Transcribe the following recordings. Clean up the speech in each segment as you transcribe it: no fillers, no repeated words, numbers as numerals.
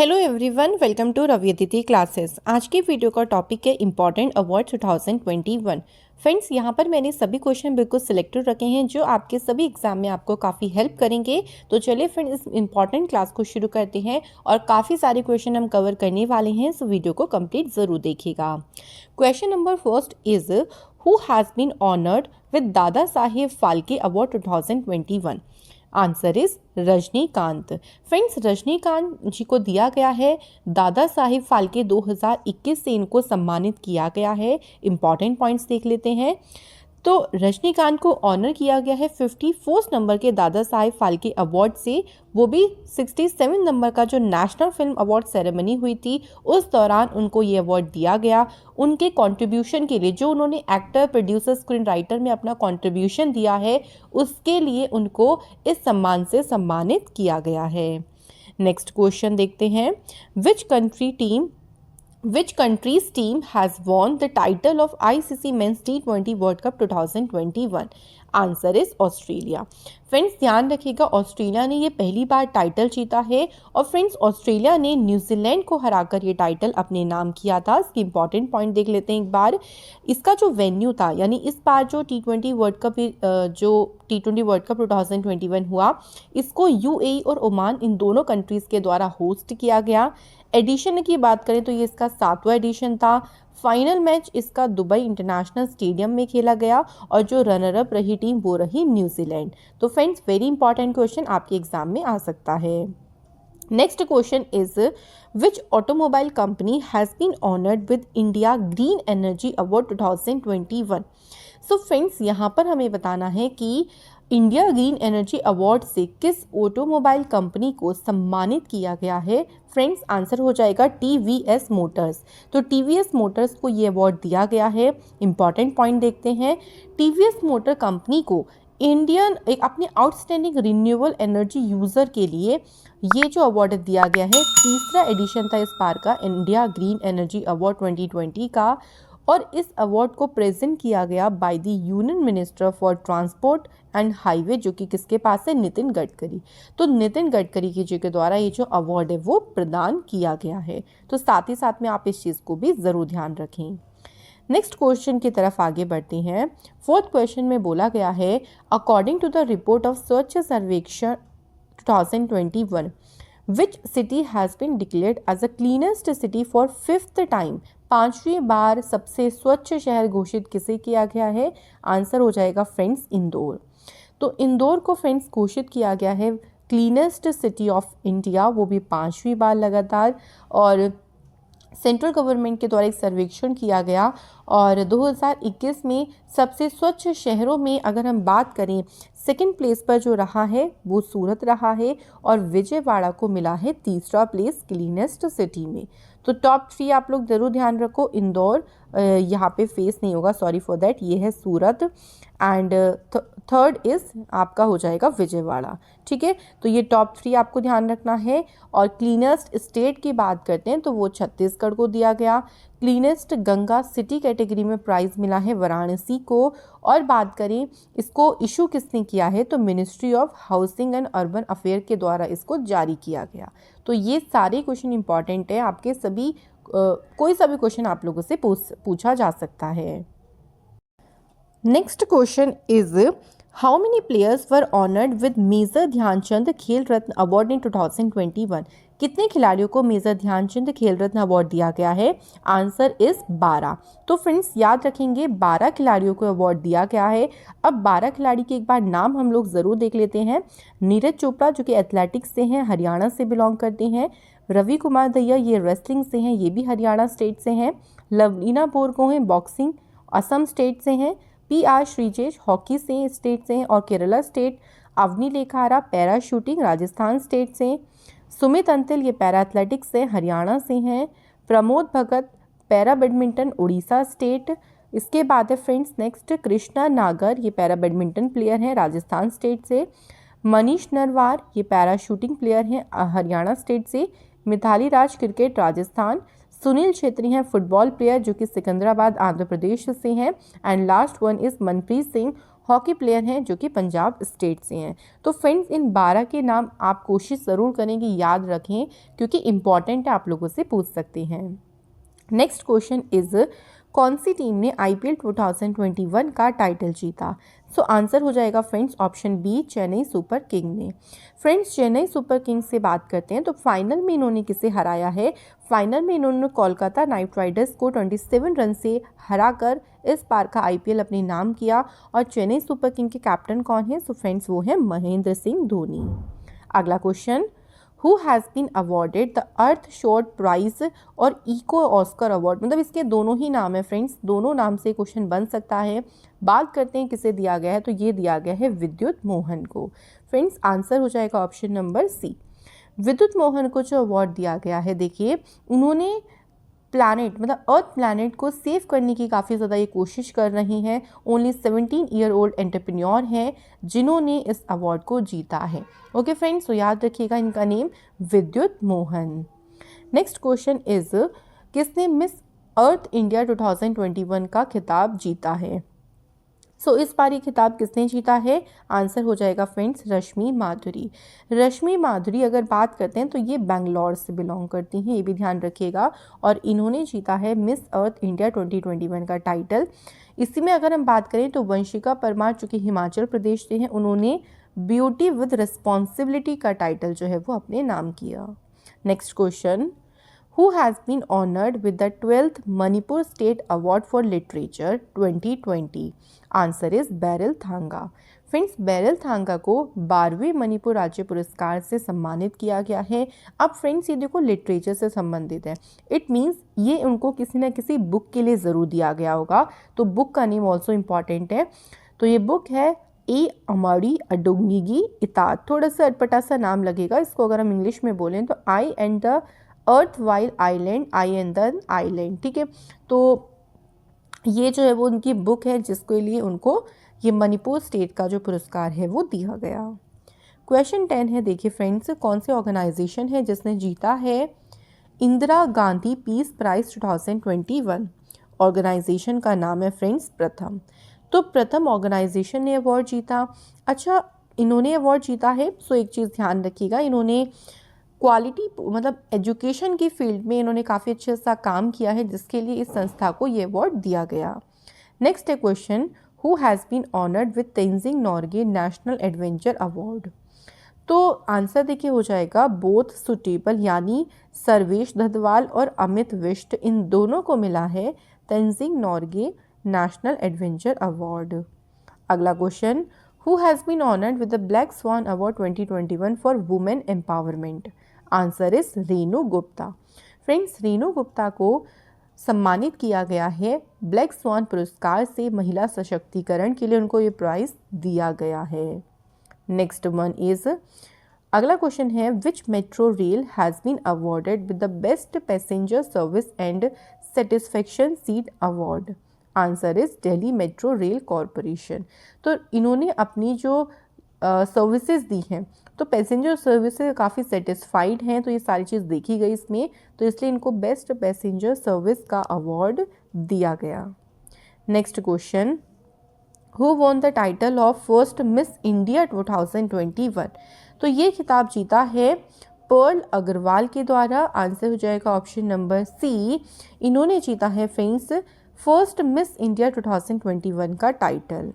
Hello everyone, welcome to Ravi Aditi classes. आज की video का टॉपिक है इंपॉर्टेंट अवार्ड 2021। फ्रेंड्स, यहाँ पर मैंने सभी क्वेश्चन बिल्कुल सिलेक्टेड रखे हैं जो आपके सभी एग्जाम में आपको काफ़ी हेल्प करेंगे। तो चलिए फ्रेंड्स, इस इंपॉर्टेंट क्लास को शुरू करते हैं और काफ़ी सारे क्वेश्चन हम कवर करने वाले हैं, सो वीडियो को कंप्लीट ज़रूर देखिएगा। Question number first is who has been honoured with Dada Saheb Phalke award 2021? Answer is Rajinikanth. Friends, Rajinikanth ji को दिया गया है दादा साहिब फाल्के 2021 से इनको सम्मानित किया गया है। इंपॉर्टेंट पॉइंट्स देख लेते हैं। तो रजनीकांत को ऑनर किया गया है 54 नंबर के दादा साहिब फाल्के अवार्ड से, वो भी 67 नंबर का जो नेशनल फिल्म अवार्ड सेरेमनी हुई थी उस दौरान उनको ये अवार्ड दिया गया उनके कंट्रीब्यूशन के लिए, जो उन्होंने एक्टर, प्रोड्यूसर, स्क्रीन राइटर में अपना कंट्रीब्यूशन दिया है उसके लिए उनको इस सम्मान से सम्मानित किया गया है। नेक्स्ट क्वेश्चन देखते हैं। Which country's team has won the title of ICC Men's T20 World Cup 2021? Answer is Australia. Friends, ध्यान रखिएगा, ऑस्ट्रेलिया ने ये पहली बार टाइटल जीता है और फ्रेंड्स ऑस्ट्रेलिया ने न्यूजीलैंड को हराकर ये टाइटल अपने नाम किया था। इसकी इंपॉर्टेंट पॉइंट देख लेते हैं एक बार। इसका जो वेन्यू था, यानी इस बार जो T20 वर्ल्ड कप 2021 हुआ, इसको UAE और ओमान, इन दोनों कंट्रीज़ के द्वारा होस्ट किया गया। एडिशन की बात करें तो ये इसका 7वां एडिशन था। फाइनल मैच इसका दुबई इंटरनेशनल स्टेडियम में खेला गया और जो रनर अप रही टीम वो रही न्यूजीलैंड। तो फ्रेंड्स, वेरी इंपॉर्टेंट क्वेश्चन आपके एग्जाम में आ सकता है। Next question is which automobile company has been honoured with India green energy award 2021? So friends, यहाँ पर हमें बताना है कि इंडिया ग्रीन एनर्जी अवार्ड से किस ऑटोमोबाइल कंपनी को सम्मानित किया गया है। फ्रेंड्स, आंसर हो जाएगा TVS मोटर्स। तो TVS मोटर्स को ये अवार्ड दिया गया है। इंपॉर्टेंट पॉइंट देखते हैं। TVS मोटर कंपनी को एक अपने आउटस्टैंडिंग रिन्यूएबल एनर्जी यूज़र के लिए ये जो अवार्ड दिया गया है, तीसरा एडिशन था इस बार का इंडिया ग्रीन एनर्जी अवार्ड 2020 का। और इस अवार्ड को प्रेजेंट किया गया by the union minister for transport and highway, जो कि किसके पास है, नितिन गडकरी। तो नितिन गडकरी जी के द्वारा ये जो अवार्ड है वो प्रदान किया गया है। तो साथ ही साथ में आप इस चीज़ को भी ज़रूर ध्यान रखें। नेक्स्ट क्वेश्चन की तरफ आगे बढ़ते हैं। फोर्थ क्वेश्चन में बोला गया है, according to the report of Swachh Survekshan 2021, which city has been declared as a cleanest city for 5th time? 5वीं बार सबसे स्वच्छ शहर घोषित किसे किया गया है? आंसर हो जाएगा फ्रेंड्स इंदौर। तो इंदौर को फ्रेंड्स घोषित किया गया है क्लीनेस्ट सिटी ऑफ इंडिया, वो भी 5वीं बार लगातार। और सेंट्रल गवर्नमेंट के द्वारा एक सर्वेक्षण किया गया और 2021 में सबसे स्वच्छ शहरों में अगर हम बात करें, सेकंड प्लेस पर जो रहा है वो सूरत रहा है और विजयवाड़ा को मिला है तीसरा प्लेस क्लीनेस्ट सिटी में। तो टॉप 3 आप लोग जरूर ध्यान रखो। इंदौर यहाँ पे फेस नहीं होगा, सॉरी फॉर दैट, ये है सूरत एंड थर्ड इज आपका हो जाएगा विजयवाड़ा। ठीक है, तो ये टॉप 3 आपको ध्यान रखना है। और क्लीनेस्ट स्टेट की बात करते हैं तो वो छत्तीसगढ़ को दिया गया। क्लीनेस्ट गंगा सिटी कैटेगरी में प्राइज़ मिला है वाराणसी को। और बात करें इसको इशू किसने किया है, तो ministry of housing and urban affair के द्वारा इसको जारी किया गया। तो ये सारे क्वेश्चन इंपॉर्टेंट है, आपके सभी कोई सा भी क्वेश्चन आप लोगों से पूछा जा सकता है। Next question is how many players were honoured with major Dhyanchand Khel Ratna award in 2021? कितने खिलाड़ियों को मेजर ध्यानचंद खेल रत्न अवार्ड दिया गया है? Answer is 12। तो फ्रेंड्स, याद रखेंगे 12 खिलाड़ियों को अवार्ड दिया गया है। अब 12 खिलाड़ी के एक बार नाम हम लोग ज़रूर देख लेते हैं। नीरज चोपड़ा जो कि एथलेटिक्स से हैं, हरियाणा से बिलोंग करते हैं। रवि कुमार दहिया ये रेसलिंग से हैं, ये भी हरियाणा स्टेट से हैं। लवलीना बोरगोहें बॉक्सिंग असम स्टेट से हैं। PR श्रीजेश हॉकी से स्टेट से हैं और Kerala state. Avani Lekhara para shooting Rajasthan state से। सुमित अंतिल ये पैरा एथलेटिक्स से हरियाणा से हैं। Pramod Bhagat para badminton Orissa state. इसके बाद है फ्रेंड्स नेक्स्ट कृष्णा नागर, ये पैरा बैडमिंटन प्लेयर हैं राजस्थान स्टेट से। मनीष नरवार ये पैरा शूटिंग प्लेयर हैं हरियाणा स्टेट से। मिताली राज क्रिकेट राजस्थान। सुनील छेत्री हैं फुटबॉल प्लेयर जो कि सिकंदराबाद आंध्र प्रदेश से हैं। And last one is Manpreet Singh hockey player हैं जो कि पंजाब स्टेट से हैं। तो फ्रेंड्स इन 12 के नाम आप कोशिश ज़रूर करें कि याद रखें, क्योंकि इम्पॉर्टेंट है, आप लोगों से पूछ सकते हैं। नेक्स्ट क्वेश्चन इज कौन सी टीम ने IPL 2021 का टाइटल जीता? सो आंसर हो जाएगा friends option B, Chennai super king ने। फ्रेंड्स चेन्नई सुपर किंग्स से बात करते हैं तो फाइनल में इन्होंने किसे हराया है? फाइनल में इन्होंने कोलकाता नाइट राइडर्स को 27 रन से हराकर इस बार का IPL अपने नाम किया। और चेन्नई सुपर किंग के कैप्टन कौन है? सो फ्रेंड्स वो है महेंद्र सिंह धोनी। अगला question, who has been awarded the earth shot prize और इको ऑस्कर अवार्ड? मतलब इसके दोनों ही नाम है फ्रेंड्स, दोनों नाम से क्वेश्चन बन सकता है। बात करते हैं किसे दिया गया है, तो ये दिया गया है विद्युत मोहन को। फ्रेंड्स आंसर हो जाएगा ऑप्शन नंबर सी। विद्युत मोहन को जो अवार्ड दिया गया है, देखिए उन्होंने प्लैनेट मतलब अर्थ प्लैनेट को सेव करने की काफ़ी ज़्यादा ये कोशिश कर रही हैं। ओनली 17 ईयर ओल्ड एंटरप्रेन्योर हैं जिन्होंने इस अवार्ड को जीता है। ओके फ्रेंड्स, तो याद रखिएगा इनका नेम विद्युत मोहन। नेक्स्ट क्वेश्चन इज किसने मिस अर्थ इंडिया 2021 का खिताब जीता है? सो इस बार ये खिताब किसने जीता है? आंसर हो जाएगा फ्रेंड्स रश्मि माधुरी। रश्मि माधुरी अगर बात करते हैं तो ये बेंगलोर से बिलोंग करती हैं, ये भी ध्यान रखिएगा। और इन्होंने जीता है मिस अर्थ इंडिया 2021 का टाइटल। इसी में अगर हम बात करें तो वंशिका परमार जो कि हिमाचल प्रदेश से हैं, उन्होंने ब्यूटी विद रिस्पॉन्सिबिलिटी का टाइटल जो है वो अपने नाम किया। Next question, Who has been honored with the 12th Manipur State Award for Literature 2020? Answer is Beryl Thanga. Friends Beryl Thanga को 12वें मणिपुर राज्य पुरस्कार से सम्मानित किया गया है। अब फ्रेंड्स ये देखो लिटरेचर से संबंधित है, इट मीन्स ये उनको किसी न किसी बुक के लिए ज़रूर दिया गया होगा। तो बुक का नेम ऑल्सो इम्पॉर्टेंट है। तो ये बुक है ए अमाड़ी अडोंगिगी इतात। थोड़ा सा अटपटा सा नाम लगेगा, इसको अगर हम इंग्लिश में बोलें तो I and the earth while island, I and the island. ठीक है, तो ये जो है वो उनकी बुक है जिसके लिए उनको ये मणिपुर स्टेट का जो पुरस्कार है वो दिया गया। क्वेश्चन 10 है, देखिए फ्रेंड्स कौन से ऑर्गेनाइजेशन है जिसने जीता है Indira Gandhi peace prize 2021? Organisation का नाम है फ्रेंड्स प्रथम। तो प्रथम ऑर्गेनाइजेशन ने अवार्ड जीता। अच्छा, इन्होंने अवार्ड जीता है, सो एक चीज़ ध्यान रखिएगा, इन्होंने क्वालिटी मतलब एजुकेशन की फील्ड में इन्होंने काफ़ी अच्छा सा काम किया है जिसके लिए इस संस्था को ये अवार्ड दिया गया। नेक्स्ट है question, who has been honoured with Tenzing Norgay national adventure award? तो आंसर देखिए हो जाएगा बोथ सुटेबल, यानी सर्वेश धदवाल और अमित विष्ट, इन दोनों को मिला है Tenzing Norgay national adventure award. अगला question, who has been honoured with the black swan award 2021 for women empowerment? Answer is Renu Gupta. Friends Renu Gupta को सम्मानित किया गया है ब्लैक स्वान पुरस्कार से, महिला सशक्तिकरण के लिए उनको ये प्राइज दिया गया है। नेक्स्ट वन इज, अगला क्वेश्चन है, which metro rail has been awarded with the best passenger service and satisfaction seat award? Answer is Delhi metro rail corporation. तो इन्होंने अपनी जो सर्विसेज दी हैं तो पैसेंजर सर्विस से काफ़ी सेटिस्फाइड हैं, तो ये सारी चीज़ देखी गई इसमें, तो इसलिए इनको बेस्ट पैसेंजर सर्विस का अवार्ड दिया गया। Next question, who won the title of first miss India 2021? तो ये खिताब जीता है पर्ल अग्रवाल के द्वारा। आंसर हो जाएगा ऑप्शन नंबर सी, इन्होंने जीता है फ्रेंड्स फर्स्ट मिस इंडिया 2021 का title.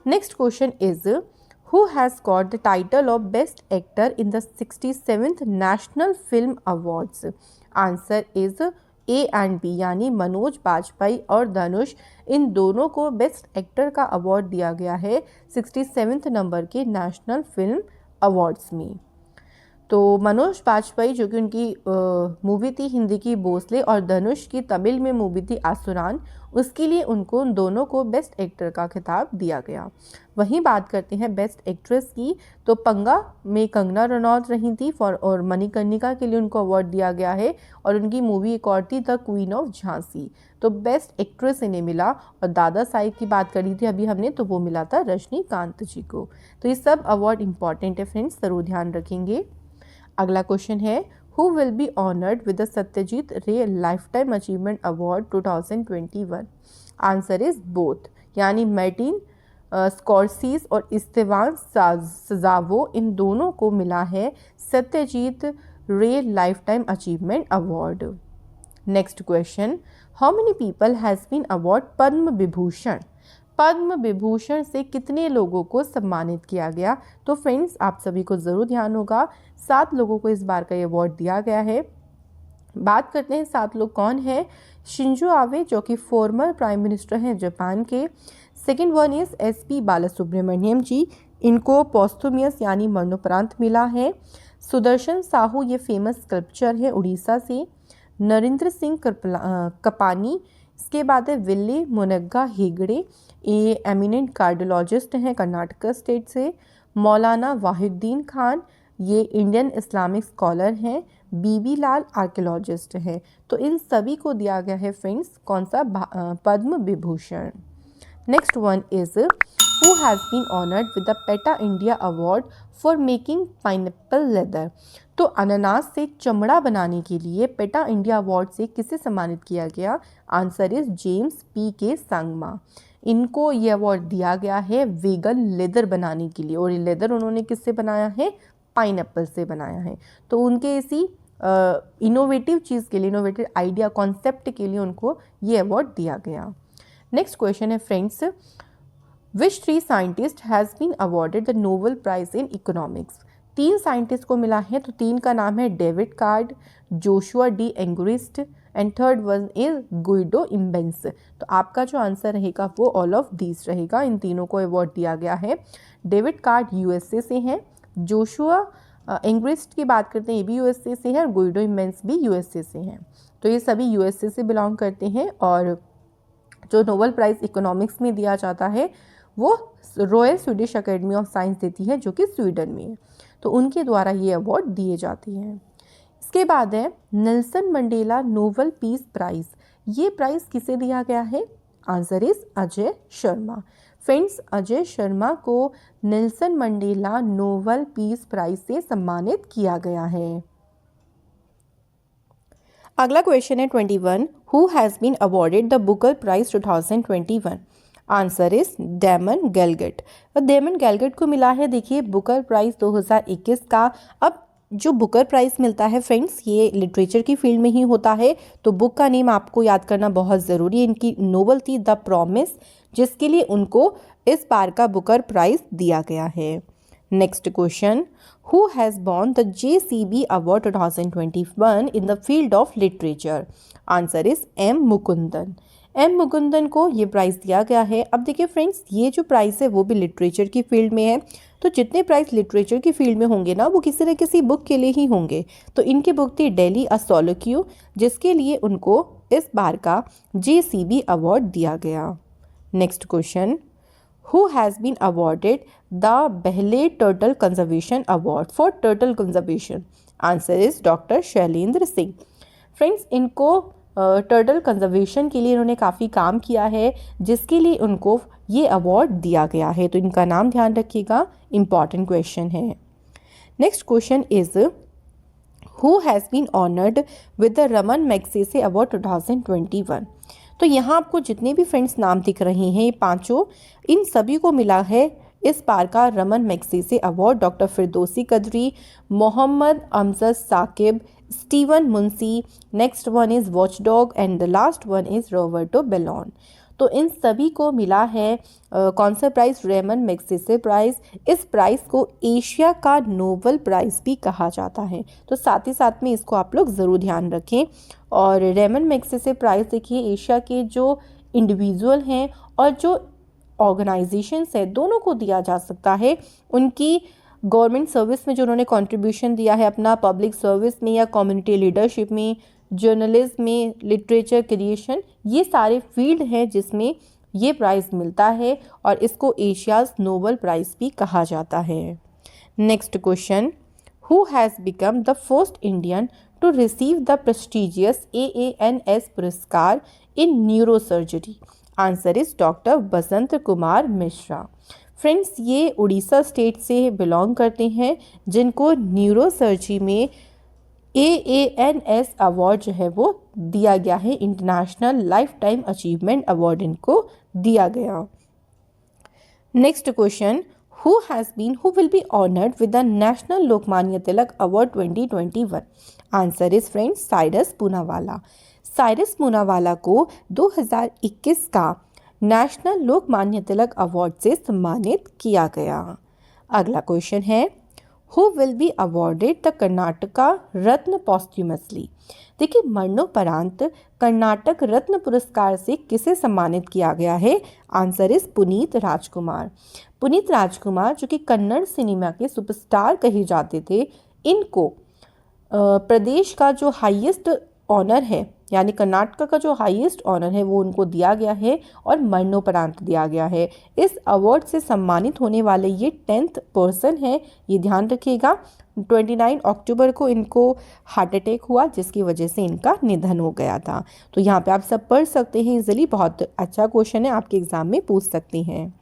Next question is, who has got the title of best actor in the 67th National Film Awards? Answer is A and B, यानी मनोज बाजपेयी और धनुष, इन दोनों को बेस्ट एक्टर का award दिया गया है 67वें नंबर के नेशनल फिल्म अवार्ड्स में। तो मनोज बाजपेयी जो कि उनकी मूवी थी हिंदी की भोसले और धनुष की तमिल में मूवी थी आसुरान, उसके लिए उनको उन दोनों को बेस्ट एक्टर का खिताब दिया गया। वहीं बात करते हैं बेस्ट एक्ट्रेस की, तो पंगा में कंगना रनौत रही थी और मणिकर्णिका के लिए उनको अवार्ड दिया गया है और उनकी मूवी एक और थी द क्वीन ऑफ झांसी। तो बेस्ट एक्ट्रेस इन्हें मिला। और दादा साहिब की बात करी थी अभी हमने, तो वो मिला था रजनीकांत जी को। तो ये सब अवार्ड इंपॉर्टेंट है फ्रेंड्स, ज़रूर ध्यान रखेंगे। अगला क्वेश्चन है, who will be honoured with the Satyajit Ray lifetime achievement award 2021? Answer is both, यानी मार्टिन स्कॉर्सीज और इस्तेवान सजावो, इन दोनों को मिला है Satyajit Ray lifetime achievement award. Next question, how many people has been awarded Padma Vibhushan? Padma Vibhushan से कितने लोगों को सम्मानित किया गया? तो फ्रेंड्स आप सभी को ज़रूर ध्यान होगा 7 लोगों को इस बार का ये अवार्ड दिया गया है। बात करते हैं 7 लोग कौन है। शिंजो आबे जो कि फॉर्मर प्राइम मिनिस्टर हैं जापान के। Second one is SP Balasubrahmanyam ji, इनको पोस्थुमियस यानी मरणोपरांत मिला है। सुदर्शन साहू ये फेमस स्कल्पचर है उड़ीसा से। नरेंद्र सिंह कपानी, इसके बाद है विल्ली मुनग्गा हेगड़े, ये एमिनेंट कार्डियोलॉजिस्ट हैं कर्नाटक स्टेट से। मौलाना वाहिउद्दीन खान, ये इंडियन इस्लामिक स्कॉलर हैं। बीबी लाल आर्कियोलॉजिस्ट हैं। तो इन सभी को दिया गया है फ्रेंड्स कौन सा Padma Vibhushan. Next one is who has been honoured with the PETA India award for making pineapple leather? तो अनानास से चमड़ा बनाने के लिए पेटा इंडिया अवार्ड से किसे सम्मानित किया गया? Answer is James PK Sangma. इनको ये अवार्ड दिया गया है वेगन लेदर बनाने के लिए, और ये लेदर उन्होंने किससे बनाया है? पाइनएप्पल से बनाया है। तो उनके इसी इनोवेटिव चीज़ के लिए, इनोवेटिव आइडिया कॉन्सेप्ट के लिए उनको ये अवार्ड दिया गया। नेक्स्ट क्वेश्चन है friends, which 3 scientist has been awarded the Nobel prize in economics? 3 scientist को मिला है। तो 3 का नाम है David Card, Joshua D Angrist and third one is Guido Imbens. तो आपका जो आंसर रहेगा वो ऑल ऑफ दीज रहेगा। इन तीनों को अवार्ड दिया गया है। डेविड कार्ड USA से हैं, जोशुआ एंगरिस्ट की बात करते हैं ये भी USA से है, और गुइडो इम्बेंस भी USA से हैं। तो ये सभी USA से बिलोंग करते हैं। और जो नोबेल प्राइज़ इकोनॉमिक्स में दिया जाता है वो royal Swedish academy of science देती है जो कि स्वीडन में है। तो उनके द्वारा ये अवार्ड दिए जाते हैं। इसके बाद है Nelson Mandela Nobel peace prize. ये प्राइज़ किसे दिया गया है? Answer is Ajay Sharma. Friends Ajay Sharma को Nelson Mandela Nobel peace prize से सम्मानित किया गया है। अगला क्वेश्चन है 21, who has been awarded the Booker prize 2021? Answer is Damon Galgut. Damon Galgut को मिला है देखिए बुकर प्राइज़ 2021 का। अब जो बुकर प्राइज़ मिलता है फ्रेंड्स ये लिटरेचर की फील्ड में ही होता है। तो बुक का नेम आपको याद करना बहुत ज़रूरी है। इनकी नोवेल थी द प्रॉमिस, जिसके लिए उनको इस बार का बुकर प्राइज़ दिया गया है। Next question, who has won the JCB award 2021 in the field of literature? Answer is M Mukundan. M Mukundan को ये प्राइज़ दिया गया है। अब देखिए फ्रेंड्स ये जो प्राइज़ है वो भी लिटरेचर की फील्ड में है। तो जितने प्राइज़ लिटरेचर की फील्ड में होंगे ना वो किसी न किसी बुक के लिए ही होंगे। तो इनकी बुक थी डेली अ सोलोक्यू, जिसके लिए उनको इस बार का JCB अवार्ड दिया गया। Next question, who has been awarded the Behler turtle conservation award for turtle conservation? Answer is doctor Shailendra Singh. Friends इनको टर्टल कंजर्वेशन के लिए इन्होंने काफ़ी काम किया है, जिसके लिए उनको ये अवार्ड दिया गया है। तो इनका नाम ध्यान रखिएगा, इम्पॉर्टेंट क्वेश्चन है। Next question is who has been honoured with the Ramon Magsaysay award 2021? तो यहाँ आपको जितने भी फ्रेंड्स नाम दिख रहे हैं ये पांचों, इन सभी को मिला है इस बार का Ramon Magsaysay award. Doctor Firdausi Qadri, Muhammad Amjad Saqib, Steven Muncy, next one is watchdog and the last one is Roberto Ballon. तो इन सभी को मिला है कौन सा प्राइज़? Ramon Magsaysay prize. इस प्राइज़ को एशिया का नोबेल प्राइज़ भी कहा जाता है। तो साथ ही साथ में इसको आप लोग ज़रूर ध्यान रखें। और रमन मैग्सेसे प्राइज़ देखिए एशिया के जो इंडिविजुअल हैं और जो ऑर्गेनाइजेशंस है दोनों को दिया जा सकता है। उनकी गवर्नमेंट सर्विस में जो उन्होंने कंट्रीब्यूशन दिया है अपना, पब्लिक सर्विस में या कम्युनिटी लीडरशिप में, जर्नलिज्म में, लिटरेचर क्रिएशन, ये सारे फील्ड हैं जिसमें ये प्राइज़ मिलता है और इसको एशियाज़ नोबेल प्राइज़ भी कहा जाता है। Next question, who has become the first Indian to receive the prestigious AANS पुरस्कार in neurosurgery? Answer is doctor Basant Kumar Mishra. Friends ये उड़ीसा स्टेट से बिलोंग करते हैं, जिनको न्यूरोसर्जरी में AANS अवार्ड जो है वो दिया गया है, international life time achievement award इनको दिया गया। Next question, who will be honored with the National Lokmanya Tilak Award 2021? Answer is friends Cyrus Poonawalla. Cyrus Poonawalla को 2021 का नेशनल लोकमान्य तिलक अवार्ड से सम्मानित किया गया। अगला क्वेश्चन है, who will be awarded the Karnataka Ratna posthumously? देखिए, मरणोपरांत कर्नाटक रत्न पुरस्कार से किसे सम्मानित किया गया है? आंसर इज पुनीत राजकुमार। पुनीत राजकुमार जो कि कन्नड़ सिनेमा के सुपरस्टार कहे जाते थे, इनको प्रदेश का जो हाईएस्ट ऑनर है, यानी कर्नाटक का जो हाईएस्ट ऑनर है, वो उनको दिया गया है और मरणोपरांत दिया गया है। इस अवार्ड से सम्मानित होने वाले ये 10th पर्सन है, ये ध्यान रखिएगा। 29 अक्टूबर को इनको हार्ट अटैक हुआ, जिसकी वजह से इनका निधन हो गया था। तो यहाँ पे आप सब पढ़ सकते हैं इजीली, बहुत अच्छा क्वेश्चन है, आपके एग्जाम में पूछ सकते हैं।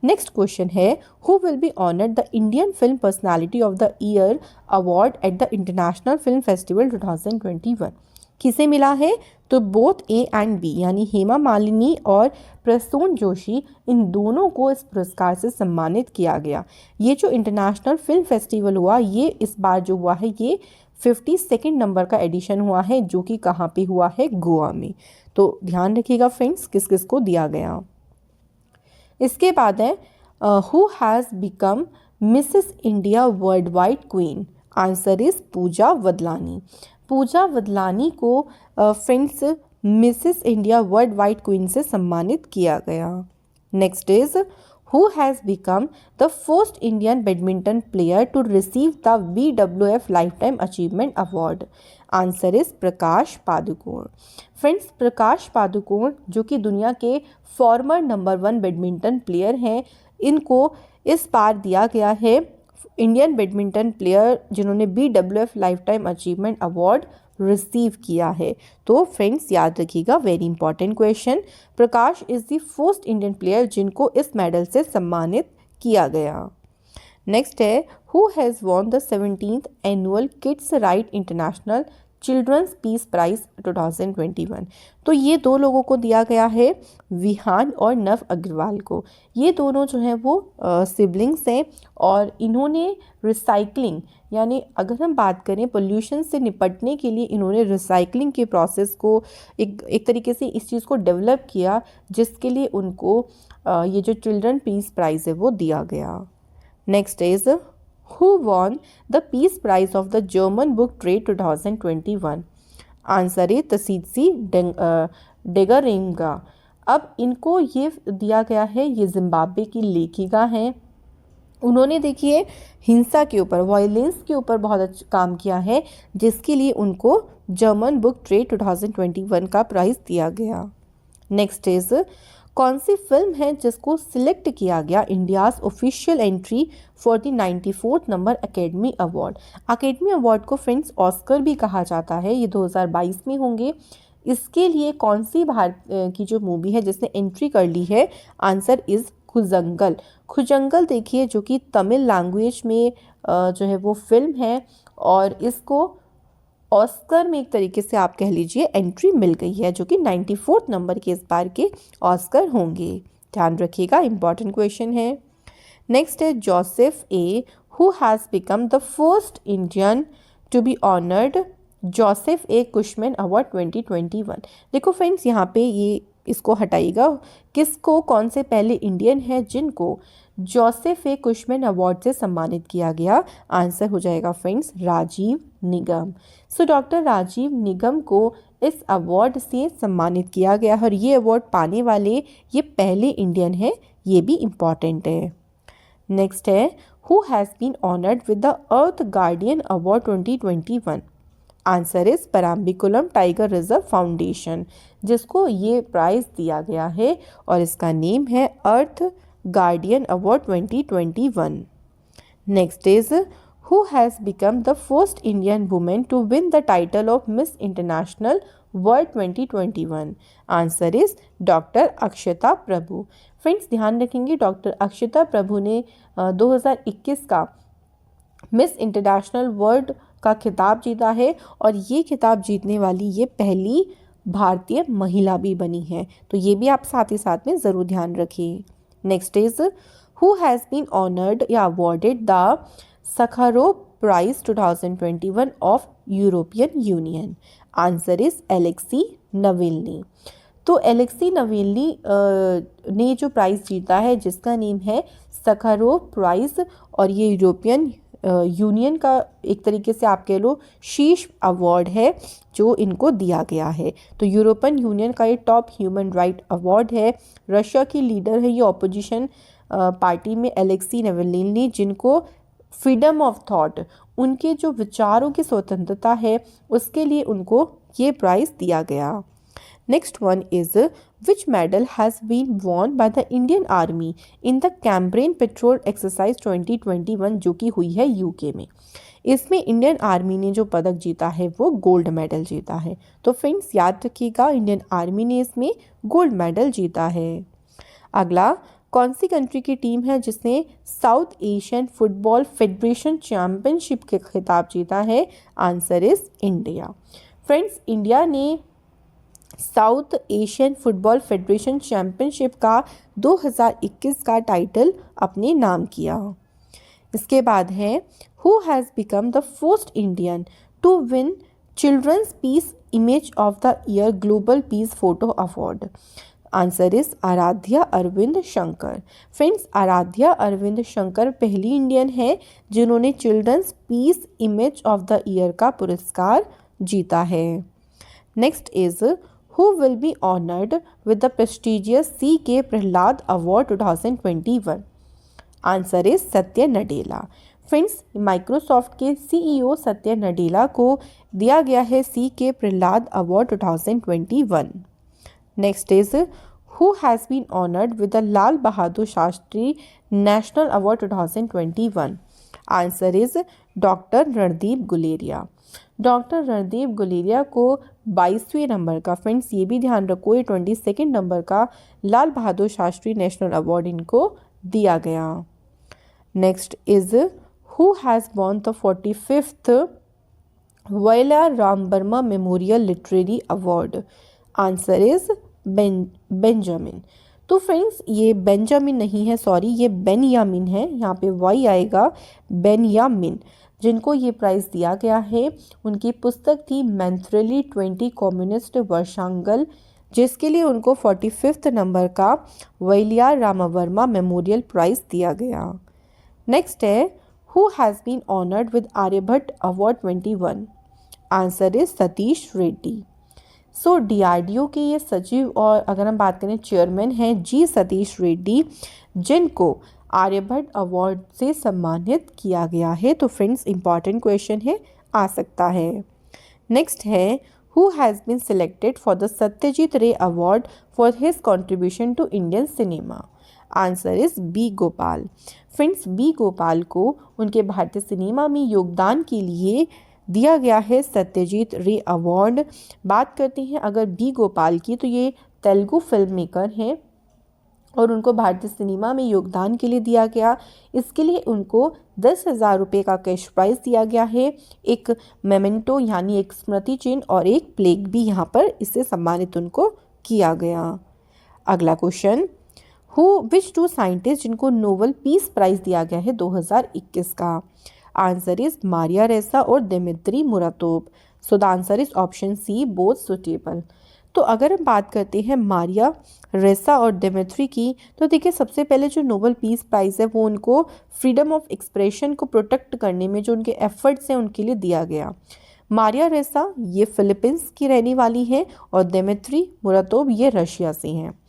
नेक्स्ट क्वेश्चन है, who will be honoured the Indian film personality of the year award at the international film festival 2021? किसे मिला है? तो बोथ ए एंड बी, यानी हेमा मालिनी और प्रसून जोशी, इन दोनों को इस पुरस्कार से सम्मानित किया गया। ये जो इंटरनेशनल फिल्म फेस्टिवल हुआ, ये इस बार जो हुआ है, ये 52nd नंबर का एडिशन हुआ है, जो कि कहाँ पे हुआ है? गोवा में। तो ध्यान रखिएगा फ्रेंड्स, किस किस को दिया गया। इसके बाद है, who has become Mrs India worldwide queen? Answer is Pooja Vadlani. Pooja Vadlani को friends Mrs India worldwide queen से सम्मानित किया गया। Next is, who has become the first Indian badminton player to receive the BWF lifetime achievement award? Answer is Prakash Padukone. Friends, Prakash Padukone जो कि दुनिया के farmer number 1 badminton player हैं, इनको इस बार दिया गया है इंडियन बैडमिंटन प्लेयर जिन्होंने BWF lifetime achievement award receive किया है। तो फ्रेंड्स याद रखिएगा, very important question, Prakash is the first Indian player जिनको इस मेडल से सम्मानित किया गया। नेक्स्ट है, who has won the 17th annual kids right international children's peace prize 2021? तो ये दो लोगों को दिया गया है, विहान और नव अग्रवाल को। ये दोनों जो हैं वो सिबलिंग्स हैं और इन्होंने रिसाइकलिंग, यानी अगर हम बात करें पोल्यूशन से निपटने के लिए, इन्होंने रिसाइकलिंग के प्रोसेस को एक तरीके से इस चीज़ को डेवलप किया, जिसके लिए उनको ये जो चिल्ड्रन पीस प्राइज़ है वो दिया गया। Next is, Who won the Peace Prize of the German Book Trade 2021? Answer है तसीदसी डेगरिंगा। अब इनको ये दिया गया है, ये जिम्बाब्वे की लेखिका हैं। उन्होंने देखिए हिंसा के ऊपर, वायलेंस के ऊपर बहुत अच्छा काम किया है, जिसके लिए उनको जर्मन बुक ट्रेड 2021 का प्राइज़ दिया गया। नेक्स्ट इज, कौन सी फिल्म है जिसको सिलेक्ट किया गया India's official entry for the 94th number academy award? Academy award को फ्रेंड्स ऑस्कर भी कहा जाता है, ये 2022 में होंगे। इसके लिए कौन सी भारत की जो मूवी है जिसने एंट्री कर ली है? Answer is खुजंगल। खुजंगल देखिए, जो कि तमिल लैंग्वेज में जो है वो फिल्म है, और इसको ऑस्कर में एक तरीके से आप कह लीजिए एंट्री मिल गई है, जो कि 94th नंबर के इस बार के ऑस्कर होंगे। ध्यान रखिएगा, इंपॉर्टेंट क्वेश्चन है। नेक्स्ट है, Joseph A, who has become the first Indian to be honoured Joseph A Cushman award 2021? देखो फ्रेंड्स, यहाँ पे ये इसको हटाइएगा, किसको, कौन से पहले इंडियन है जिनको जोसेफ ए कुशमैन अवार्ड से सम्मानित किया गया? आंसर हो जाएगा फ्रेंड्स राजीव निगम। सो डॉक्टर राजीव निगम को इस अवार्ड से सम्मानित किया गया, और ये अवार्ड पाने वाले ये पहले इंडियन है, ये भी इम्पॉर्टेंट है। नेक्स्ट है, who has been honoured with the earth guardian award 2021? Answer is Parambikulam tiger reserve foundation, जिसको ये प्राइज़ दिया गया है, और इसका नेम है earth guardian award 2021। Next is, who has become the first Indian women to win the title of Miss International World 2021? Answer is doctor Akshata Prabhu. Friends ध्यान रखेंगे, डॉक्टर अक्षता प्रभु ने 2021 का मिस इंटरनेशनल वर्ल्ड का खिताब जीता है, और ये खिताब जीतने वाली ये पहली भारतीय महिला भी बनी है। तो ये भी आप साथ ही साथ में ज़रूर ध्यान रखिए। Next is, who has been honoured या awarded the Sakharov Prize 2021 of European Union? Answer is Alexei Navalny. तो एलेक्सी नविल्नी ने जो प्राइज़ जीता है जिसका नेम है सखारोव प्राइज़, और ये यूरोपियन यूनियन का एक तरीके से आप कह लो शीर्ष अवार्ड है जो इनको दिया गया है। तो यूरोपियन यूनियन का ये टॉप ह्यूमन राइट अवार्ड है। रशिया की लीडर है ये ऑपोजिशन पार्टी में एलेक्सी नविल्नी, जिनको फ्रीडम ऑफ थॉट, उनके जो विचारों की स्वतंत्रता है उसके लिए उनको ये प्राइज़ दिया गया। Next one is which medal has been won by the Indian army in the Cambrian patrol exercise 2021 जो कि हुई है यूके में। इसमें इंडियन आर्मी ने जो पदक जीता है वो गोल्ड मेडल जीता है। तो फ्रेंड्स याद रखिएगा इंडियन आर्मी ने इसमें गोल्ड मेडल जीता है। अगला, कौन सी कंट्री की टीम है जिसने South Asian football federation championship के खिताब जीता है? Answer is India. Friends India ने South Asian football federation championship का 2021 का टाइटल अपने नाम किया। इसके बाद है who has become the first Indian to win children's peace image of the year global peace photo award? Answer is Aaradhya Arvind Shankar. Friends Aaradhya Arvind Shankar पहली इंडियन है जिन्होंने children's peace image of the year का पुरस्कार जीता है। Next is who will be honoured with the prestigious CK Prahlad award 2021? Answer is Satya Nadella. Friends Microsoft के CEO Satya Nadella को दिया गया है CK Prahlad award 2021। Next is who has been honoured with the Lal Bahadur Shastri national award 2021? Answer is doctor Randeep Guleria. Doctor Randeep Guleria को 22वें number का, friends ये भी ध्यान रखो ये 22 नंबर का लाल बहादुर शास्त्री नेशनल अवार्ड इनको दिया गया। Next is who has won the 45th Vayalar Rama Varma memorial literary award? Answer is Benjamin. तो फ्रेंड्स ये बेंजामिन नहीं है, सॉरी ये बेनयामिन है, यहाँ पे वाई आएगा, बेनयामिन, जिनको ये प्राइज़ दिया गया है। उनकी पुस्तक थी मैंथ्रेली 20 कम्युनिस्ट वर्षांगल, जिसके लिए उनको 45th नंबर का वैलियार रामवर्मा मेमोरियल प्राइज़ दिया गया। नेक्स्ट है who has been honoured with Aryabhatta award 21? Answer is Satish Reddy. So DRDO के ये सचिव और अगर हम बात करें चेयरमैन हैं जी सतीश रेड्डी, जिनको आर्यभट्ट अवार्ड से सम्मानित किया गया है। तो फ्रेंड्स इंपॉर्टेंट क्वेश्चन है, आ सकता है। नेक्स्ट है who has been selected for the Satyajit Ray award for his contribution to Indian cinema? Answer is B Gopal. Friends B Gopal को उनके भारतीय सिनेमा में योगदान के लिए दिया गया है सत्यजीत रे अवार्ड। बात करते हैं अगर बी गोपाल की, तो ये तेलुगु फिल्म मेकर हैं और उनको भारतीय सिनेमा में योगदान के लिए दिया गया। इसके लिए उनको 10,000 रुपये का कैश प्राइज़ दिया गया है, एक मेमेंटो यानी एक स्मृति चिन्ह और एक प्लेक भी यहाँ पर इससे सम्मानित उनको किया गया। अगला क्वेश्चन, विच टू साइंटिस्ट जिनको नोबेल पीस प्राइज़ दिया गया है 2021 का? आंसर इज मारिया रेसा और Dmitry Muratov. So the answer is option C, both suitable. तो अगर हम बात करते हैं मारिया रेसा और दिमित्री की, तो देखिए सबसे पहले जो नोबेल पीस प्राइज़ है वो उनको फ्रीडम ऑफ एक्सप्रेशन को प्रोटेक्ट करने में जो उनके एफर्ट्स हैं उनके लिए दिया गया। मारिया रेसा ये फिलीपींस की रहने वाली हैं और दिमित्री मुरातोव ये रशिया से हैं।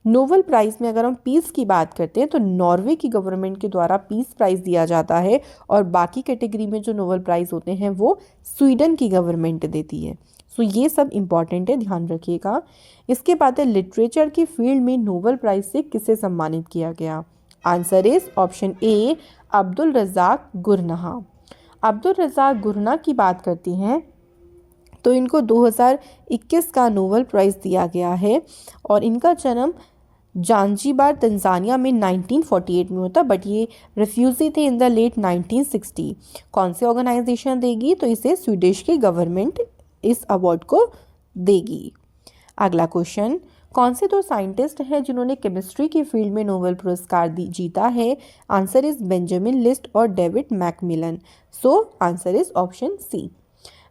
नोबेल प्राइज़ में अगर हम पीस की बात करते हैं तो नॉर्वे की गवर्नमेंट के द्वारा पीस प्राइज़ दिया जाता है और बाकी कैटेगरी में जो नोबेल प्राइज़ होते हैं वो स्वीडन की गवर्नमेंट देती है। सो ये सब इम्पॉर्टेंट है, ध्यान रखिएगा। इसके बाद है लिटरेचर की फील्ड में नोबेल प्राइज़ से किसे सम्मानित किया गया? Answer is option A, Abdulrazak Gurnah. Abdulrazak Gurnah की बात करते हैं तो इनको 2021 का नोबेल प्राइज़ दिया गया है और इनका जन्म जांजीबार तंजानिया में 1948 में होता, बट ये रिफ्यूजी थे इन द लेट 1960। कौन सी ऑर्गेनाइजेशन देगी? तो इसे स्वीडिश की गवर्नमेंट इस अवार्ड को देगी। अगला क्वेश्चन, कौन से दो साइंटिस्ट हैं जिन्होंने केमिस्ट्री की फील्ड में नोबेल पुरस्कार जीता है? आंसर इज बेंजामिन लिस्ट और David MacMillan. So answer is option C.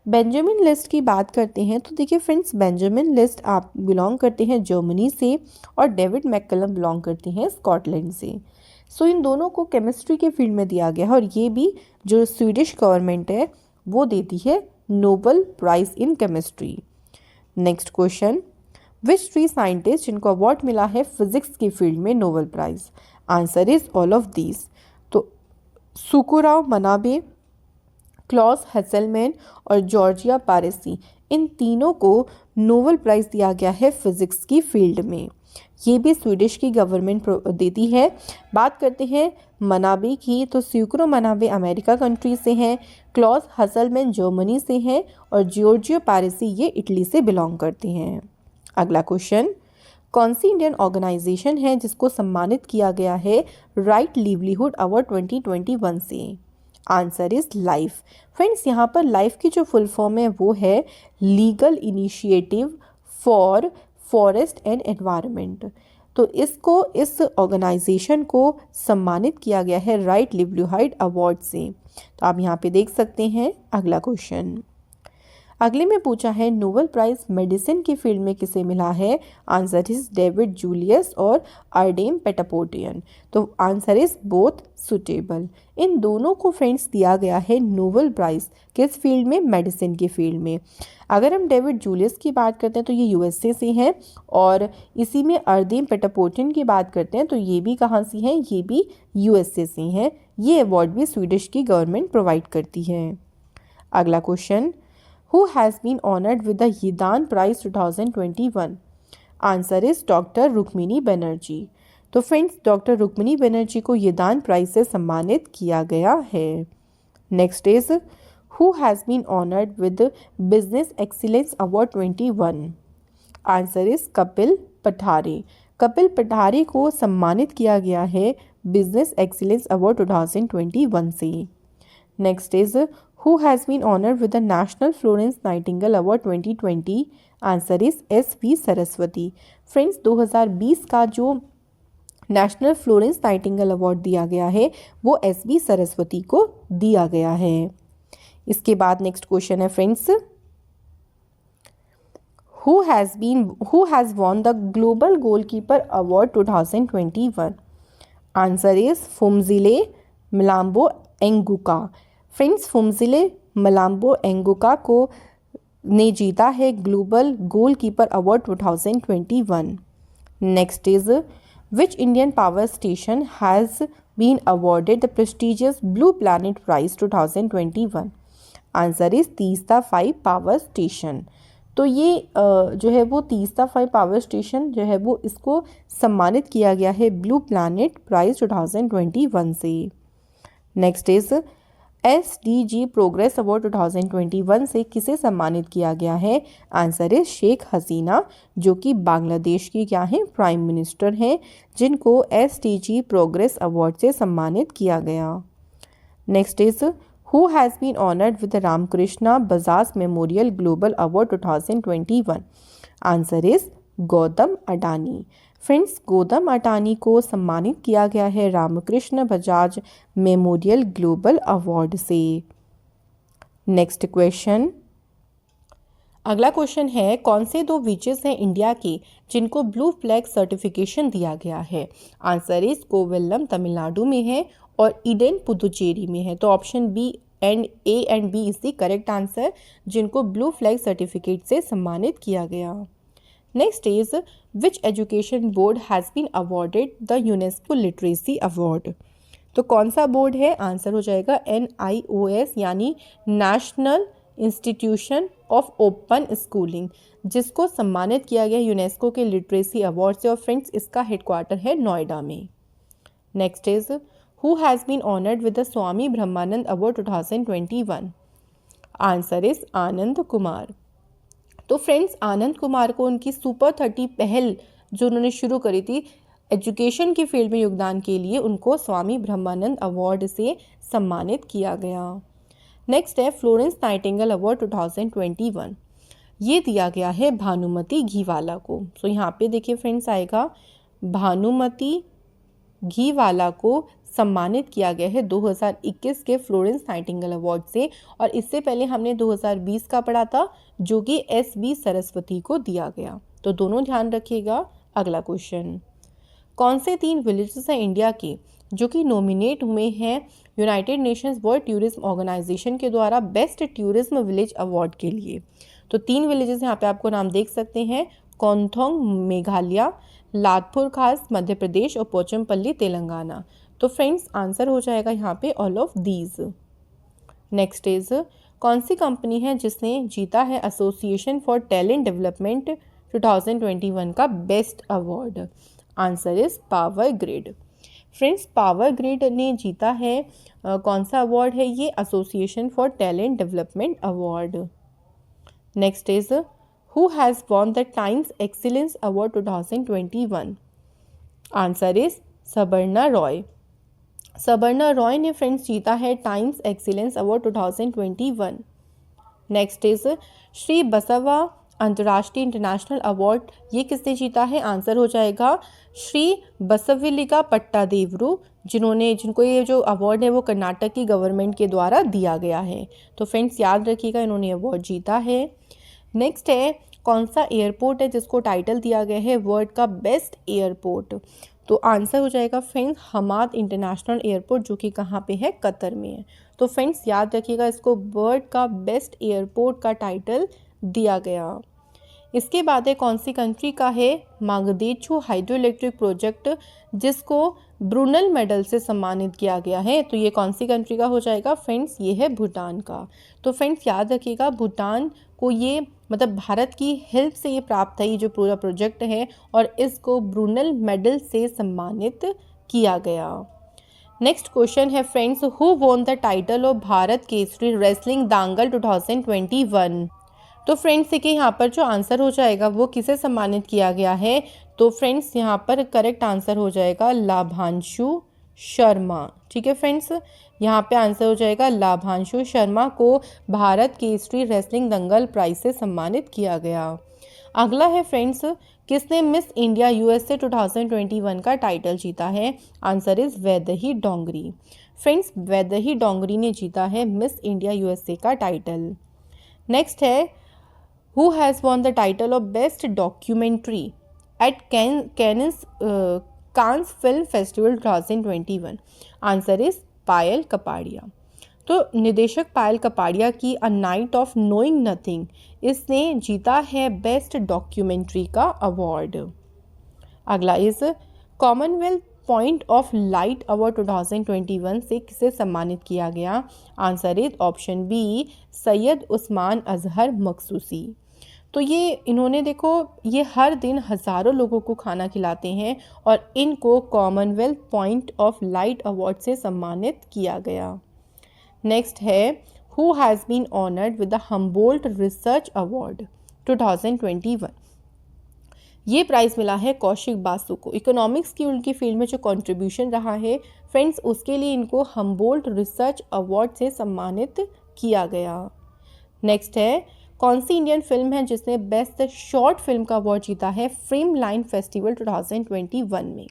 Benjamin List की बात करते हैं तो देखिए फ्रेंड्स, बेंजामिन लिस्ट आप बिलोंग करते हैं जर्मनी से और डेविड मैककलम बिलोंग करते हैं स्कॉटलैंड से। सो इन दोनों को केमिस्ट्री के फील्ड में दिया गया है और ये भी जो स्वीडिश गवर्नमेंट है वो देती है Nobel prize in chemistry. Next question, which three scientist जिनको अवार्ड मिला है फिजिक्स की फील्ड में Nobel prize? Answer is all of these. तो सुकुराव मनाबे, क्लॉस हेसेलमैन और जॉर्जिया पारेसी, इन तीनों को नोबेल प्राइज़ दिया गया है फिजिक्स की फील्ड में। ये भी स्वीडिश की गवर्नमेंट देती है। बात करते हैं मनाबे की, तो सुकुरो मनाबे अमेरिका कंट्री से हैं, क्लॉस हेसेलमैन जर्मनी से हैं और जॉर्जिया पारेसी ये इटली से बिलोंग करते हैं। अगला क्वेश्चन, कौन सी इंडियन ऑर्गेनाइजेशन है जिसको सम्मानित किया गया है राइट लिवलीहुड अवार्ड 2021 से? Answer is life. फ्रेंड्स, यहाँ पर लाइफ की जो फुल फॉर्म है वो है legal initiative for forest and environment. तो इसको, इस ऑर्गेनाइजेशन को सम्मानित किया गया है राइट लिवलीहुड अवार्ड से। तो आप यहाँ पे देख सकते हैं। अगला क्वेश्चन, अगले में पूछा है नोबेल प्राइज मेडिसिन की फील्ड में किसे मिला है? आंसर इज डेविड जूलियस और अर्डेम पेटापोटियन। तो आंसर इज बोथ सुटेबल। इन दोनों को फ्रेंड्स दिया गया है नोबेल प्राइज किस फील्ड में? मेडिसिन की फील्ड में। अगर हम डेविड जूलियस की बात करते हैं तो ये यूएसए से हैं और इसी में अर्देम पेटापोटियन की बात करते हैं तो ये भी कहाँ से हैं? ये भी यूएसए से हैं। ये अवार्ड भी स्वीडिश की गवर्नमेंट प्रोवाइड करती है। अगला question, Who has been honored with the Yidan Prize 2021? Answer is doctor Rukmini Banerjee. तो फ्रेंड्स, डॉक्टर रुक्मिणी बनर्जी को यिदान प्राइज से सम्मानित किया गया है। Next is who has been honoured with business excellence award 21? Answer is Kapil Pathare. Kapil Pathare को सम्मानित किया गया है बिजनेस एक्सीलेंस अवार्ड 2021 से। Next is Who has been honored with the National Florence Nightingale Award 2020? Answer is SV Saraswati. Friends, 2020 का जो national Florence Nightingale award दिया गया है वो SV सरस्वती को दिया गया है। इसके बाद नेक्स्ट क्वेश्चन है friends, Who has won the Global Goalkeeper Award 2021? Answer is Phumzile Mlambo Ngcuka. Friends, Phumzile Mlambo Ngcuka को ने जीता है global goalkeeper award 2021। Next is which Indian power station has been awarded the prestigious blue planet prize 2021? Answer is Teesta 5 power station. तो ये जो है वो Teesta 5 power station जो है वो इसको सम्मानित किया गया है ब्लू प्लैनेट प्राइज 2021 से। Next is SDG progress award 2021 से किसे सम्मानित किया गया है? आंसर इज शेख हसीना, जो कि बांग्लादेश की क्या है? प्राइम मिनिस्टर हैं, जिनको SDG प्रोग्रेस अवार्ड से सम्मानित किया गया। Next is who has been honoured with the Ramkrishna Bajaj memorial global award 2021? Answer is Gautam Adani. Friends, Gautam Adani को सम्मानित किया गया है Ramkrishna Bajaj memorial global award से। नेक्स्ट क्वेश्चन, अगला क्वेश्चन है कौन से दो बीचेस हैं इंडिया के जिनको ब्लू फ्लैग सर्टिफिकेशन दिया गया है? आंसर इज कोवल्लम तमिलनाडु में है और ईडन पुदुचेरी में है। तो option B and A and B is the correct answer, जिनको ब्लू फ्लैग सर्टिफिकेट से सम्मानित किया गया। Next is which education board has been awarded the UNESCO literacy award? तो कौन सा बोर्ड है? आंसर हो जाएगा NIOS यानी national institution of open schooling, जिसको सम्मानित किया गया यूनेस्को के लिटरेसी अवार्ड से और फ्रेंड्स इसका हेडक्वार्टर है नोएडा में। Next is who has been honoured with the Swami Brahmanand award 2021? Answer is Anand Kumar. तो फ्रेंड्स, आनंद कुमार को उनकी सुपर 30 पहल जो उन्होंने शुरू करी थी एजुकेशन की फील्ड में योगदान के लिए, उनको स्वामी ब्रह्मानंद अवार्ड से सम्मानित किया गया। नेक्स्ट है फ्लोरेंस नाइटिंगेल अवार्ड 2021। ये दिया गया है भानुमति घीवाला को। सो यहाँ पे देखिए फ्रेंड्स आएगा भानुमति घीवाला को सम्मानित किया गया है 2021 के फ्लोरेंस नाइटिंगेल अवार्ड से, और इससे पहले हमने 2020 का पढ़ा था जो कि एस.बी. सरस्वती को दिया गया। तो दोनों ध्यान रखिएगा। अगला क्वेश्चन, कौन से 3 विलेजेस हैं इंडिया के जो कि नॉमिनेट हुए हैं United Nations World Tourism Organization के द्वारा बेस्ट टूरिज्म विलेज अवार्ड के लिए? तो 3 विलेजेस यहाँ पे आपको नाम देख सकते हैं, कोंथोंग मेघालय, लातपुर खास मध्य प्रदेश और पोचमपल्ली तेलंगाना। तो फ्रेंड्स आंसर हो जाएगा यहाँ पे all of these. Next is, कौन सी कंपनी है जिसने जीता है एसोसिएशन फॉर टैलेंट डेवलपमेंट 2021 का best award? Answer is power grid. Friends power grid ने जीता है कौन सा अवार्ड है ये? Association for talent development award. Next is, who has won the Times excellence award 2021? Answer is Sabarna Roy. Sabarna Roy ने फ्रेंड्स जीता है Times excellence award 2021। Next is, Shri Basava अंतर्राष्ट्रीय इंटरनेशनल अवार्ड, ये किसने जीता है? आंसर हो जाएगा श्री बसवलिका पट्टादेवरू, जिनको ये जो अवार्ड है वो कर्नाटक की गवर्नमेंट के द्वारा दिया गया है। तो फ्रेंड्स याद रखिएगा इन्होंने अवार्ड जीता है। नेक्स्ट है, कौन सा एयरपोर्ट है जिसको टाइटल दिया गया है वर्ल्ड का बेस्ट एयरपोर्ट? तो आंसर हो जाएगा फ्रेंड्स हमाद इंटरनेशनल एयरपोर्ट, जो कि कहाँ पे है? कतर में है। तो फ्रेंड्स याद रखिएगा इसको वर्ल्ड का बेस्ट एयरपोर्ट का टाइटल दिया गया। इसके बाद है कौन सी कंट्री का है मागदेचु हाइड्रो इलेक्ट्रिक प्रोजेक्ट जिसको ब्रूनल मेडल से सम्मानित किया गया है? तो ये कौन सी कंट्री का हो जाएगा फ्रेंड्स? ये है भूटान का। तो फ्रेंड्स याद रखिएगा भूटान को ये मतलब भारत की हेल्प से ये प्राप्त है ये जो पूरा प्रोजेक्ट है, और इसको ब्रूनल मेडल से सम्मानित किया गया। नेक्स्ट क्वेश्चन है friends, who won the title of Bharat Kesari wrestling dangal 2021? तो फ्रेंड्स देखिए यहाँ पर जो आंसर हो जाएगा वो किसे सम्मानित किया गया है? तो फ्रेंड्स यहाँ पर करेक्ट आंसर हो जाएगा लाभांशु शर्मा। ठीक है फ्रेंड्स, यहाँ पे आंसर हो जाएगा लाभांशु शर्मा को भारत केसरी रेसलिंग दंगल प्राइज से सम्मानित किया गया। अगला है फ्रेंड्स, किसने मिस इंडिया यूएसए 2021 का टाइटल जीता है? Answer is Vaidehi Dongre. Friends Vaidehi Dongre ने जीता है मिस इंडिया यूएसए का टाइटल। नेक्स्ट है, who has won the title of best documentary at Cannes film festival 2021? Answer is Payal Kapadia. तो निदेशक पायल कपाड़िया की a night of knowing nothing, इसने जीता है बेस्ट डॉक्यूमेंट्री का अवार्ड। अगला इज, Commonwealth point of light award 2021 से किसे सम्मानित किया गया? Answer is option B Syed Usman Azhar Maqsusi. तो ये इन्होंने देखो ये हर दिन हज़ारों लोगों को खाना खिलाते हैं और इनको Commonwealth point of light award से सम्मानित किया गया। नेक्स्ट है, who has been honoured with the Humboldt research award 2021? ये प्राइज़ मिला है कौशिक बासु को। इकोनॉमिक्स की उनकी फील्ड में जो कंट्रीब्यूशन रहा है फ्रेंड्स उसके लिए इनको हम्बोल्ट रिसर्च अवार्ड से सम्मानित किया गया। नेक्स्ट है, कौन सी इंडियन फिल्म है जिसने बेस्ट शॉर्ट फिल्म का अवार्ड जीता है फिल्म लाइन फेस्टिवल 2021 में?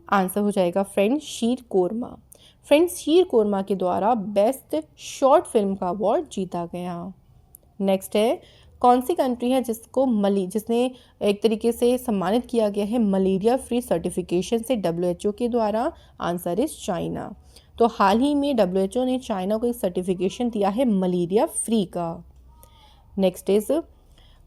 आंसर हो जाएगा फ्रेंड्स शीर कोरमा। फ्रेंड्स शीर कोरमा के द्वारा बेस्ट शॉर्ट फिल्म का अवार्ड जीता गया। नेक्स्ट है, कौन सी कंट्री है जिसने एक तरीके से सम्मानित किया गया है मलेरिया फ्री सर्टिफिकेशन से WHO के द्वारा? Answer is China. तो हाल ही में WHO ने चाइना को एक सर्टिफिकेशन दिया है मलेरिया फ्री का। नेक्स्ट इज,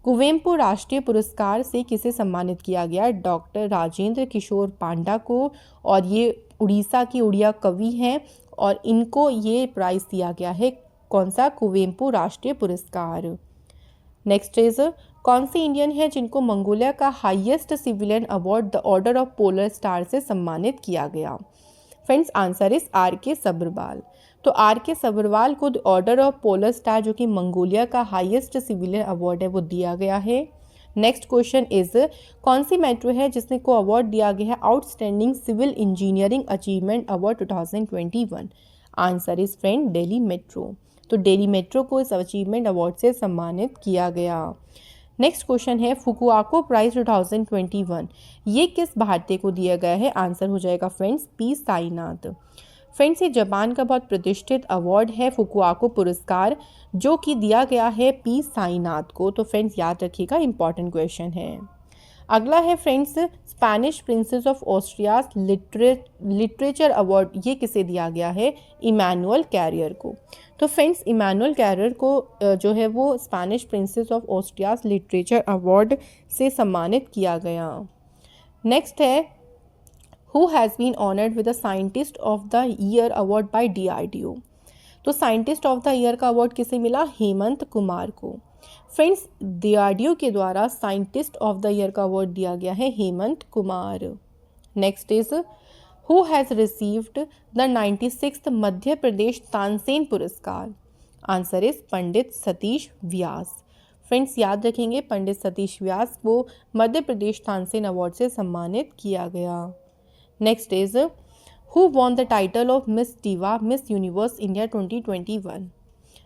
कुवेम्पु राष्ट्रीय पुरस्कार से किसे सम्मानित किया गया? डॉक्टर राजेंद्र किशोर पांडा को, और ये उड़ीसा की उड़िया कवि हैं और इनको ये प्राइज़ दिया गया है कौन सा? कुवेम्पु राष्ट्रीय पुरस्कार। नेक्स्ट इज, कौन सी इंडियन है जिनको मंगोलिया का highest civilian award the order of polar star से सम्मानित किया गया? Friends answer is RK Sabharwal. तो RK सब्रवाल को the order of polar star जो कि मंगोलिया का हाईएस्ट सिविलियन अवार्ड है वो दिया गया है। नेक्स्ट क्वेश्चन इज, कौन सी मेट्रो है जिसने को अवार्ड दिया गया है outstanding civil engineering achievement award 2021? Answer is friend Delhi metro. तो दिल्ली मेट्रो को इस अचीवमेंट अवार्ड से सम्मानित किया गया। नेक्स्ट क्वेश्चन है फुकुआको प्राइज 2021 ये किस भारतीय को दिया गया है? आंसर हो जाएगा फ्रेंड्स पी साईनाथ। फ्रेंड्स ये जापान का बहुत प्रतिष्ठित अवार्ड है फुकुआको पुरस्कार, जो कि दिया गया है पी साईनाथ को। तो फ्रेंड्स याद रखिएगा, इंपॉर्टेंट क्वेश्चन है। अगला है friends Spanish princess of Asturias literature award, ये किसे दिया गया है? इमैनुअल कैरियर को। तो फ्रेंड्स इमैनुअल कैरियर को जो है वो Spanish princess of Asturias literature award से सम्मानित किया गया। नेक्स्ट है who has been honoured with the scientist of the year award by DRDO। तो साइंटिस्ट ऑफ द ईयर का अवार्ड किसे मिला? हेमंत कुमार को। फ्रेंड्स DRDO के द्वारा साइंटिस्ट ऑफ द ईयर का अवार्ड दिया गया है Hemant Kumar. Next is who has received the 96th Madhya Pradesh Tansen पुरस्कार? Answer is Pandit Satish Vyas. Friends याद रखेंगे, पंडित सतीश व्यास को मध्य प्रदेश तानसेन अवार्ड से सम्मानित किया गया। Next is who won the title of Miss Diva Miss Universe India 2021?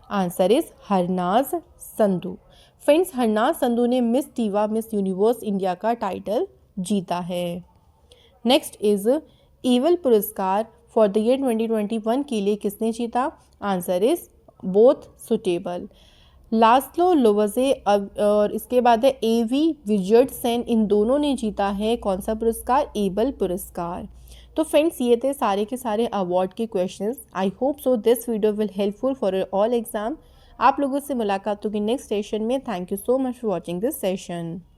Answer is Harnaaz Sandhu. Friends Harnaaz Sandhu ने Miss Diva Miss Universe India का टाइटल जीता है। नेक्स्ट इज ईवल पुरस्कार फॉर द ईयर 2021 के लिए किसने जीता? Answer is both suitable. Laszlo लोवजे और इसके बाद है AV विजर्टसेन, इन दोनों ने जीता है कौन सा पुरस्कार? एबल पुरस्कार। तो फ्रेंड्स ये थे सारे के सारे अवार्ड के questions. I hope so this video will helpful for all exam. आप लोगों से मुलाकात होगी नेक्स्ट सेशन में। Thank you so much for watching this session.